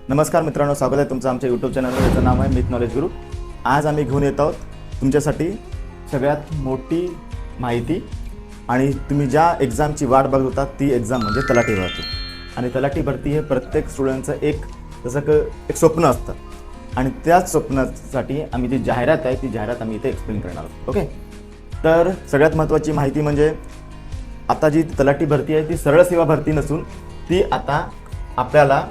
नमस्कार मित्रांनो, स्वागत आहे तुमचं आमच्या यूट्यूब चॅनलवर. याचं नाव आहे मिथ नॉलेज गुरु. आज आम्ही घेऊन येत आहोत तुमच्यासाठी सगळ्यात मोठी माहिती आणि तुम्ही ज्या एक्झामची वाट बघत होता ती एक्झाम म्हणजे तलाठी भरती. आणि तलाठी भरती हे प्रत्येक स्टुडंटचं एक स्वप्न असतं आणि त्याच स्वप्नासाठी आम्ही जी जाहिरात आहे ती जाहिरात आम्ही इथे एक्सप्लेन करणार आहोत. ओके, तर सगळ्यात महत्त्वाची माहिती म्हणजे आता जी तलाठी भरती आहे ती सरळ सेवा भरती नसून ती आता आपल्याला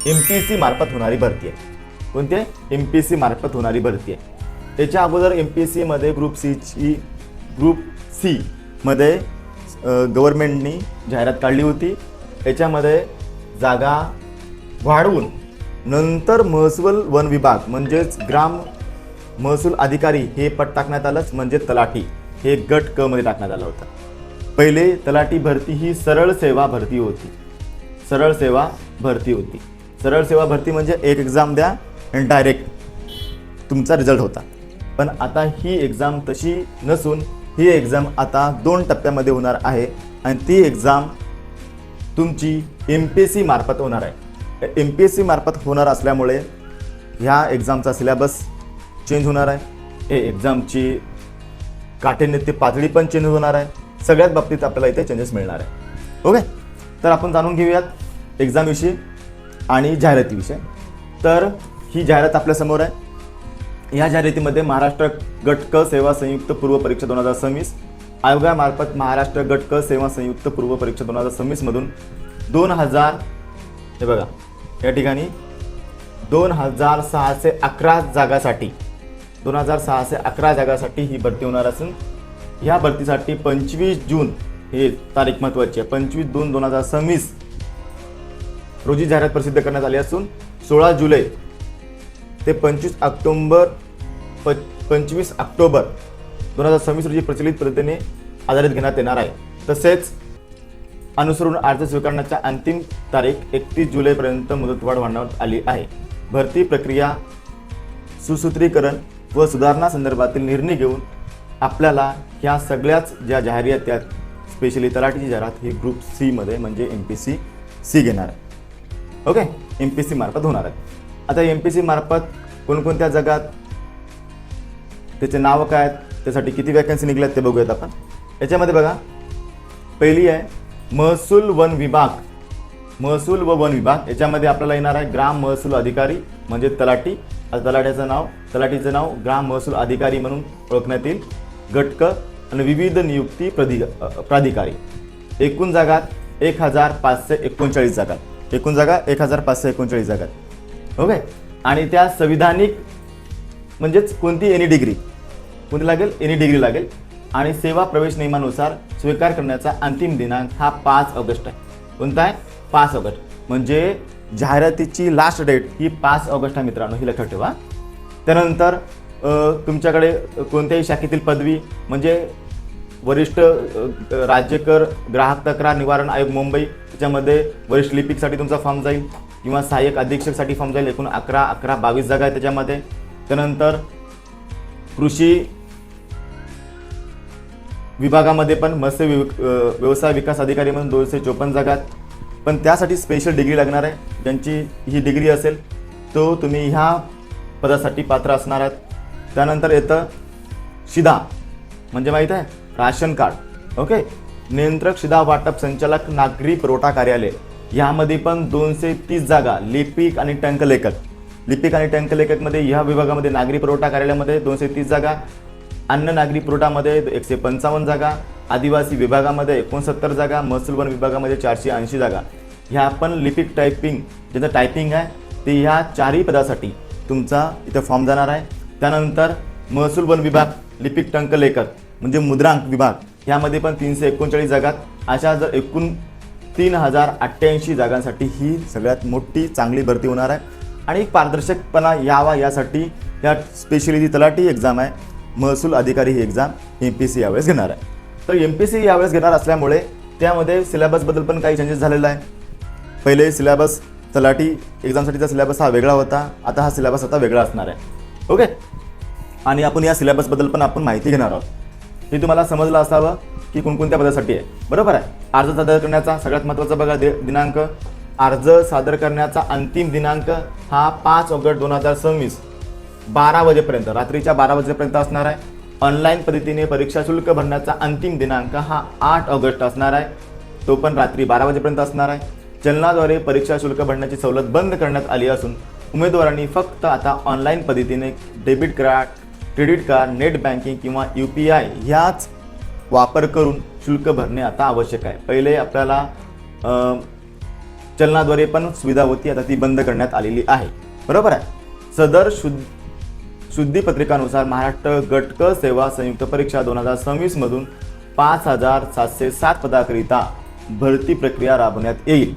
MPSC मार्फत होणारी भरती आहे. कोणती आहे? MPSC मार्फत होणारी भरती आहे. याच्या अगोदर MPSC मध्ये ग्रुप सी मध्ये गव्हर्नमेंटनी जाहिरात काढली होती. याच्यामध्ये जागा वाढवून नंतर महसूल वन विभाग म्हणजेच ग्राम महसूल अधिकारी हे पद टाकण्यात आलंच, म्हणजे तलाठी हे गट क मध्ये टाकण्यात आलं होतं. पहिले तलाठी भरती ही सरळ सेवा भरती होती. सरळ सेवा भरती म्हणजे एक एक्झाम द्या आणि डायरेक्ट तुमचा रिझल्ट होता. पण आता ही एक्झाम तशी नसून ही एक्झाम आता 2 टप्प्यामध्ये होणार आहे आणि ती एक्झाम तुमची MPSC मार्फत होणार आहे. MPSC मार्फत होणार असल्यामुळे ह्या एक्झामचा सिलेबस चेंज होणार आहे. हे एक्झामची काठिण्य पातळी पण चेंज होणार आहे. सगळ्यात बाबतीत आपल्याला इथे चेंजेस मिळणार आहे. ओके, तर आपण जाणून घेऊयात एक्झामविषयी आणि जाहिरातीविषयी. तर ही जाहिरात आपल्यासमोर आहे. या जाहिरातीमध्ये महाराष्ट्र गट क सेवा संयुक्त पूर्व परीक्षा 2026 आयोगामार्फत महाराष्ट्र गट क सेवा संयुक्त पूर्व परीक्षा 2026 मधून 2000 हे बघा या ठिकाणी 2611 जागासाठी 2611 जागासाठी ही भरती होणार असून ह्या भरतीसाठी 25 जून हे तारीख महत्त्वाची आहे. 25/2/2026 रोजी जाहिरात प्रसिद्ध करण्यात आली असून 16 जुलै ते 25 ऑक्टोबर 2026 रोजी प्रचलित पद्धतीने आधारित घेण्यात येणार आहे. तसेच अनुसरून अर्ज स्वीकारण्याच्या अंतिम तारीख 31 जुलैपर्यंत मुदतवाढ वाढवण्यात आली आहे. भरती प्रक्रिया सुसूत्रीकरण व सुधारणा संदर्भातील निर्णय घेऊन आपल्याला ह्या सगळ्याच ज्या जाहिराती आहेत, स्पेशली तलाठीची जाहिरात ही ग्रुप सी मध्ये म्हणजे MPSC घेणार आहे. ओके, MPSC मार्फत होणार आहे. आता MPSC मार्फत कोणकोणत्या जगात त्याचे नाव काय आहेत, त्यासाठी किती वॅकन्सी निघल्यात ते बघूयात आपण. याच्यामध्ये बघा, पहिली आहे महसूल वन विभाग. महसूल व वन विभाग याच्यामध्ये आपल्याला येणार आहे ग्राम महसूल अधिकारी म्हणजे तलाठी. तलाठीचं नाव ग्राम महसूल अधिकारी म्हणून ओळखण्यात येईल. गट क आणि विविध नियुक्ती प्राधिकारी. एकूण जागा 1539 जागा. एकूण जागा 1539 जागा. ओके, आणि त्या संविधानिक म्हणजेच कोणती एनी डिग्री कोणती लागेल, एनी डिग्री लागेल. आणि सेवा प्रवेश नियमानुसार स्वीकार करण्याचा अंतिम दिनांक हा 5 ऑगस्ट आहे. कोणता आहे? 5 ऑगस्ट. म्हणजे जाहिरातीची लास्ट डेट ही 5 ऑगस्ट आहे मित्रांनो, ही लक्षात ठेवा. त्यानंतर तुमच्याकडे कोणत्याही शाखेतील पदवी म्हणजे वरिष्ठ राज्य कर ग्राहक तक्रार निवारण आयोग मुंबई, त्याच्यामध्ये वरिष्ठ लिपिकसाठी तुमचा फॉर्म जाईल किंवा सहाय्यक अधीक्षकसाठी फॉर्म जाईल. एकूण 22 जागा आहे त्याच्यामध्ये. त्यानंतर कृषी विभागामध्ये पण मत्स्य व्यवसाय विकास अधिकारी म्हणून 254 जागा आहेत. पण त्यासाठी स्पेशल डिग्री लागणार आहे. ज्यांची ही डिग्री असेल तो तुम्ही ह्या पदासाठी पात्र असणार आहात. त्यानंतर येतं शिधा म्हणजे माहीत आहे राशन कार्ड. ओके, नियंत्रक शिधा वाटप संचालक नागरी पुरवठा कार्यालय यामध्ये पण 230 जागा. लिपिक आणि टंक लेखकमध्ये ह्या विभागामध्ये नागरी पुरवठा कार्यालयामध्ये 230 जागा. अन्न नागरी पुरवठामध्ये 155 जागा. आदिवासी विभागामध्ये 69 जागा. महसूल वन विभागामध्ये 480 जागा. ह्या पण लिपिक टायपिंग ज्याचं टायपिंग आहे ते ह्या 4ही पदासाठी तुमचा इथं फॉर्म जाणार आहे. त्यानंतर महसूल वन विभाग लिपिक टंक लेखक म्हणजे मुद्रांक विभाग ह्यामध्ये पण 339 जागा. अशा जर एकूण 3088 जागांसाठी ही सगळ्यात मोठी चांगली भरती होणार आहे. आणि पारदर्शकपणा यावा यासाठी या स्पेशली जी तलाठी एक्झाम आहे महसूल अधिकारी ही एक्झाम MPSC यावेळेस घेणार आहे. तर MPSC यावेळेस घेणार असल्यामुळे त्यामध्ये सिलेबसबद्दल पण काही चेंजेस झालेला आहे. पहिले सिलेबस तलाठी एक्झामसाठीचा सिलेबस हा वेगळा होता. आता हा सिलेबस आता वेगळा असणार आहे. ओके, आणि आपण या सिलेबसबद्दल पण आपण माहिती घेणार आहोत. हे तुम्हाला समजलं असावं की कोणकोणत्या पदासाठी आहे. बरोबर आहे. अर्ज सादर करण्याचा सगळ्यात महत्त्वाचा बघा दिनांक अर्ज सादर करण्याचा अंतिम दिनांक हा 5 ऑगस्ट 2026 12 वाजेपर्यंत, रात्रीच्या 12 वाजेपर्यंत असणार आहे. ऑनलाईन पद्धतीने परीक्षा शुल्क भरण्याचा अंतिम दिनांक हा 8 ऑगस्ट असणार आहे, तो पण रात्री 12 वाजेपर्यंत असणार आहे. चलनाद्वारे परीक्षा शुल्क भरण्याची सवलत बंद करण्यात आली असून उमेदवारांनी फक्त आता ऑनलाईन पद्धतीने debit card, credit card, net banking किंवा UPI ह्याच वापर करून शुल्क भरणे आता आवश्यक आहे. पहिले आपल्याला चलनाद्वारे पण सुविधा होती, आता ती बंद करण्यात आलेली आहे. बरोबर आहे. सदर शुद्धीपत्रिकानुसार महाराष्ट्र गट क सेवा संयुक्त परीक्षा 2026 मधून 5707 पदाकरिता भरती प्रक्रिया राबवण्यात येईल.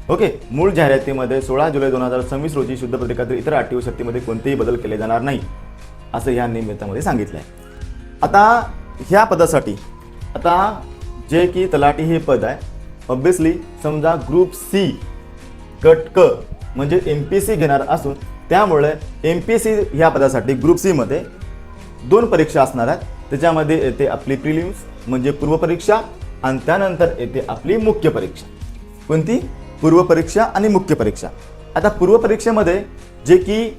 ओके. मूळ जाहिरातीमध्ये 16 जुलै 2026 रोजी शुद्ध पत्रिकातील इतर अटी व शर्तीमध्ये कोणतेही बदल केले जाणार नाही असं या निमित्तामध्ये सांगितलं आहे. आता ह्या पदासाठी आता जे की तलाठी हे पद आहे, ऑब्विसली समजा ग्रुप सी गट क म्हणजे MPC घेणार असून त्यामुळे MPC ह्या पदासाठी ग्रुप सी मध्ये 2 परीक्षा असणार आहेत. त्याच्यामध्ये येते आपली प्रिलिम्स म्हणजे पूर्वपरीक्षा आणि त्यानंतर येते आपली मुख्य परीक्षा. कोणती? पूर्वपरीक्षा आणि मुख्य परीक्षा. आता पूर्वपरीक्षेमध्ये जे की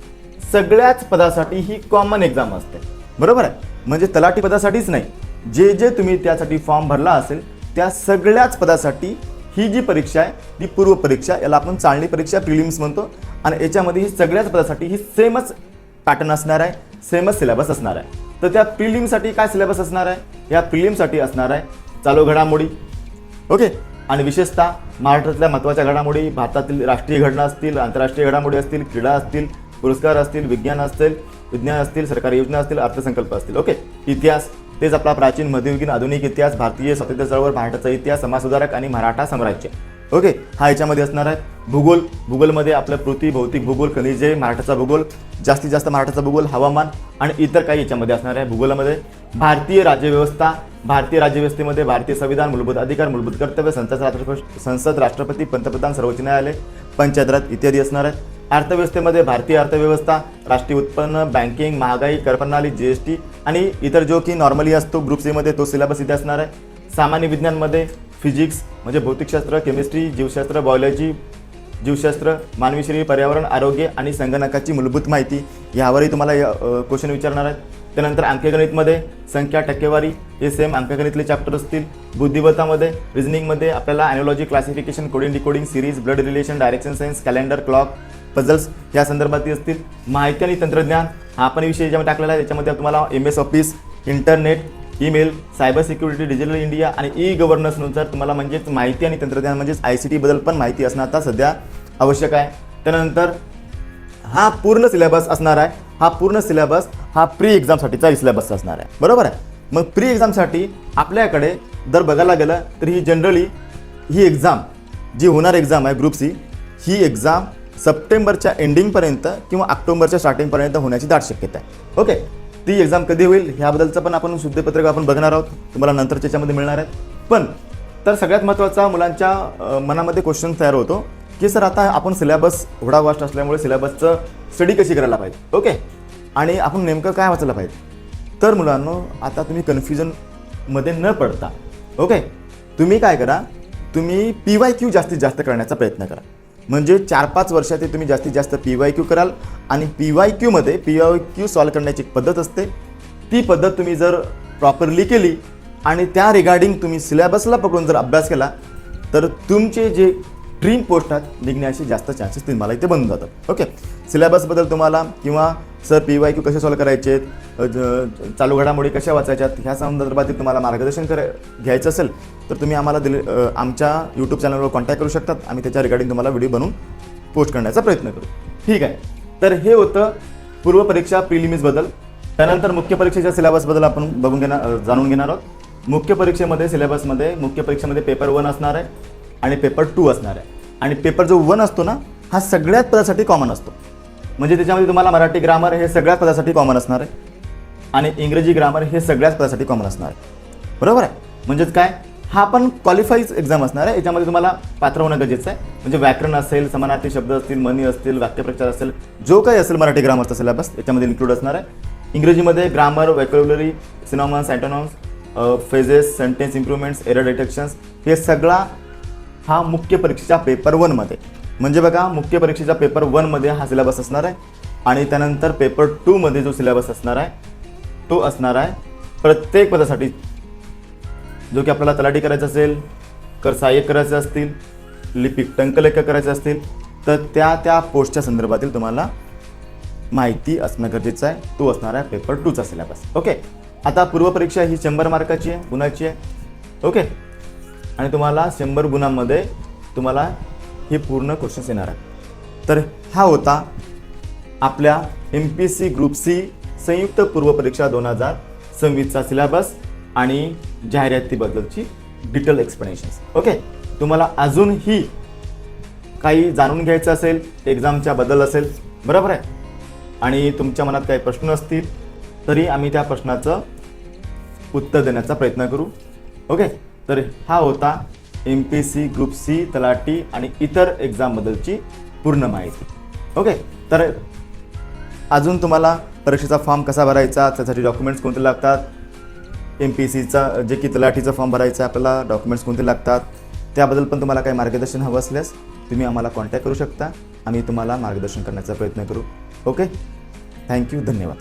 सगळ्याच पदासाठी ही कॉमन एक्झाम असते. बरोबर आहे. म्हणजे तलाठी पदासाठीच नाही, जे जे तुम्ही त्यासाठी फॉर्म भरला असेल त्या सगळ्याच पदासाठी ही जी परीक्षा आहे ती पूर्वपरीक्षा, याला आपण चाळणी परीक्षा प्रिलिम्स म्हणतो. आणि याच्यामध्ये ही सगळ्याच पदासाठी ही सेमच पॅटर्न असणार आहे, सेमच सिलेबस असणार आहे. तर त्या प्रिलिम्ससाठी काय सिलेबस असणार आहे? या प्रिलिम्ससाठी असणार आहे चालू घडामोडी. ओके. आणि विशेषतः महाराष्ट्रातल्या महत्त्वाच्या घडामोडी, भारतातील राष्ट्रीय घटना असतील, आंतरराष्ट्रीय घडामोडी असतील, क्रीडा असतील, पुरस्कार असतील, विज्ञान असतील, सरकारी योजना असतील, अर्थसंकल्प असतील. ओके. इतिहास, तेच आपला प्राचीन, मध्ययुगीन, आधुनिक इतिहास, भारतीय स्वातंत्र्य चळवळ, महाराष्ट्राचा इतिहास, समाजसुधारक आणि मराठा साम्राज्य. ओके. हा याच्यामध्ये असणार आहे. भूगोल, भूगोलमध्ये आपलं पृथ्वी, भौतिक भूगोल, खनिजे, महाराष्ट्राचा भूगोल, जास्तीत जास्त महाराष्ट्राचा भूगोल, हवामान आणि इतर काही याच्यामध्ये असणार आहे. भूगोलामध्ये भारतीय राज्यव्यवस्था, भारतीय राज्यव्यवस्थेमध्ये भारतीय संविधान, मूलभूत अधिकार, मूलभूत कर्तव्य, संसद, राष्ट्रपती, पंतप्रधान, सर्वोच्च न्यायालय, पंचायत राज इत्यादी असणार आहेत. अर्थव्यवस्थेमध्ये भारतीय अर्थव्यवस्था, राष्ट्रीय उत्पन्न, बँकिंग, महागाई, कर प्रणाली, GST आणि इतर जो की नॉर्मली असतो ग्रुप सी मध्ये तो सिलेबस इथे असणार आहे. सामान्य विज्ञानमध्ये फिजिक्स म्हणजे भौतिकशास्त्र, केमिस्ट्री, जीवशास्त्र, बायोलॉजी, जीवशास्त्र, मानवी शरीर, पर्यावरण, आरोग्य आणि संगणकाची मूलभूत माहिती यावरही तुम्हाला क्वेश्चन विचारणार आहेत. त्यानंतर अंकगणितमध्ये संख्या, टक्केवारी हे सेम अंकगणितले चॅप्टर असतील. बुद्धिबळामध्ये, रिझनिंगमध्ये आपल्याला analogy, classification, coding, decoding, series, blood relation, direction science, calendar, clock, puzzles या संदर्भातील असतील. माहिती आणि तंत्रज्ञान हा पण विषय ज्यामध्ये टाकलेला आहे. त्याच्यामध्ये तुम्हाला MS office, internet, email, cyber security, digital India आणि ई-गव्हर्नन्सनुसार तुम्हाला म्हणजेच माहिती आणि तंत्रज्ञान म्हणजेच ICT बद्दल पण माहिती असणं आता सध्या आवश्यक आहे. त्यानंतर हा पूर्ण सिलेबस असणार आहे. हा पूर्ण सिलेबस हा प्री एक्झामसाठीचा सिलेबस असणार आहे. बरोबर आहे. मग प्री एक्झामसाठी आपल्याकडे जर बघायला गेलं तर ही जनरली ही एक्झाम जी होणार एक्झाम आहे ग्रुप सी, ही एक्झाम सप्टेंबरच्या एंडिंगपर्यंत किंवा ऑक्टोबरच्या स्टार्टिंगपर्यंत होण्याची दाट शक्यता आहे. ओके. ती एक्झाम कधी होईल ह्याबद्दलचं पण आपण शुद्धपत्रक आपण बघणार आहोत, तुम्हाला नंतर त्याच्यामध्ये मिळणार आहे. पण तर सगळ्यात महत्त्वाचा मुलांच्या मनामध्ये क्वेश्चन तयार होतो की सर आता आपण सिलेबस एवढा वास्ट असल्यामुळे सिलेबसचं स्टडी कशी करायला पाहिजे. ओके. आणि आपण नेमकं काय वाचायला पाहिजे. तर मुलांनो आता तुम्ही कन्फ्युजनमध्ये न पडता ओके तुम्ही काय करा, तुम्ही PYQ जास्तीत जास्त करण्याचा प्रयत्न करा. म्हणजे 4-5 वर्षात तुम्ही जास्तीत जास्त PYQ कराल आणि PYQ सॉल्व करण्याची एक पद्धत असते. ती पद्धत तुम्ही जर प्रॉपरली केली आणि त्या रिगार्डिंग तुम्ही सिलेबसला पकडून जर अभ्यास केला तर तुमचे जे ड्रीम पोस्ट आहेत निघण्याचे जास्त चान्सेस तुम्हाला इथे बनून जातात. ओके. सिलेबसबद्दल तुम्हाला किंवा सर PYQ कसे सॉल्व करायचे, चालू घडामोडी कशा वाचायच्यात ह्या संदर्भातील तुम्हाला मार्गदर्शन घ्यायचं असेल तर तुम्ही आम्हाला आमच्या यूट्यूब चॅनलवर कॉन्टॅक्ट करू शकतात. आम्ही त्याच्या रिगार्डिंग तुम्हाला व्हिडिओ बनवून पोस्ट करण्याचा प्रयत्न करू. ठीक आहे. तर हे होतं पूर्वपरीक्षा प्रिलिम्सबद्दल. त्यानंतर मुख्य परीक्षेच्या सिलेबसबद्दल आपण जाणून घेणार आहोत. मुख्य परीक्षेमध्ये पेपर 1 असणार आहे आणि पेपर 2 असणार आहे. आणि पेपर जो 1 असतो ना हा सगळ्याच पदासाठी कॉमन असतो. म्हणजे त्याच्यामध्ये तुम्हाला मराठी ग्रामर हे सगळ्याच पदासाठी कॉमन असणार आहे आणि इंग्रजी ग्रामर हे सगळ्याच पदासाठी कॉमन असणार आहे. बरोबर आहे. म्हणजेच काय, हा पण क्वालिफाईज एक्झाम असणार आहे. याच्यामध्ये तुम्हाला पात्र होणं गरजेचं आहे. म्हणजे व्याकरण असेल, समानार्थी शब्द असतील, मनी असतील, वाक्यप्रचार असेल, जो काही असेल मराठी ग्रामरचा सिलेबस याच्यामध्ये इन्क्लूड असणार आहे. इंग्रजीमध्ये grammar, vocabulary, synonyms, antonyms, phrases, sentence improvements, error detections हे सगळा हा मुख्य परीक्षेच्या पेपर 1 मध्ये म्हणजे बघा, मुख्य परीक्षेच्या पेपर 1 मध्ये हा सिलेबस असणार आहे आणि त्यानंतर पेपर 2 मध्ये जो सिलेबस असणार आहे तो असणार आहे प्रत्येक पदासाठी, जो की आपल्याला तलाठी करायचं असेल, कर सहाय्यक करायचे असतील, लिपिक टंकलेखक करायचे असतील, तर त्या पोस्टच्या संदर्भातील तुम्हाला माहिती असणं गरजेचं आहे. तो असणार आहे पेपर 2चा सिलेबस. ओके. आता पूर्वपरीक्षा ही 100 मार्काची आहे, गुणाची आहे. ओके. आणि तुम्हाला 100 गुणांमध्ये तुम्हाला हे पूर्ण क्वेश्चन्स येणार आहे. तर हा होता आपल्या MPSC ग्रुप सी संयुक्त पूर्वपरीक्षा 2026चा सिलेबस आणि जाहिरातीबद्दलची डिटेल एक्सप्लेनेशन्स. ओके. तुम्हाला अजूनही काही जाणून घ्यायचं असेल, एक्झामच्या बद्दल असेल, बरोबर आहे, आणि तुमच्या मनात काही प्रश्न असतील तरी आम्ही त्या प्रश्नाचं उत्तर देण्याचा प्रयत्न करू. ओके. तर हा होता MPSC ग्रुप सी तलाठी आणि इतर एक्झामबद्दलची पूर्ण माहिती. ओके. तर अजून तुम्हाला परीक्षेचा फॉर्म कसा भरायचा, त्यासाठी डॉक्युमेंट्स कोणते लागतात, MPSCचा जे की तलाठीचा फॉर्म भरायचा आहे आपल्याला डॉक्युमेंट्स कोणते लागतात, त्याबद्दल पण तुम्हाला काही मार्गदर्शन हवं असल्यास तुम्ही आम्हाला कॉन्टॅक्ट करू शकता. आम्ही तुम्हाला मार्गदर्शन करण्याचा प्रयत्न करू. ओके. थँक्यू. धन्यवाद.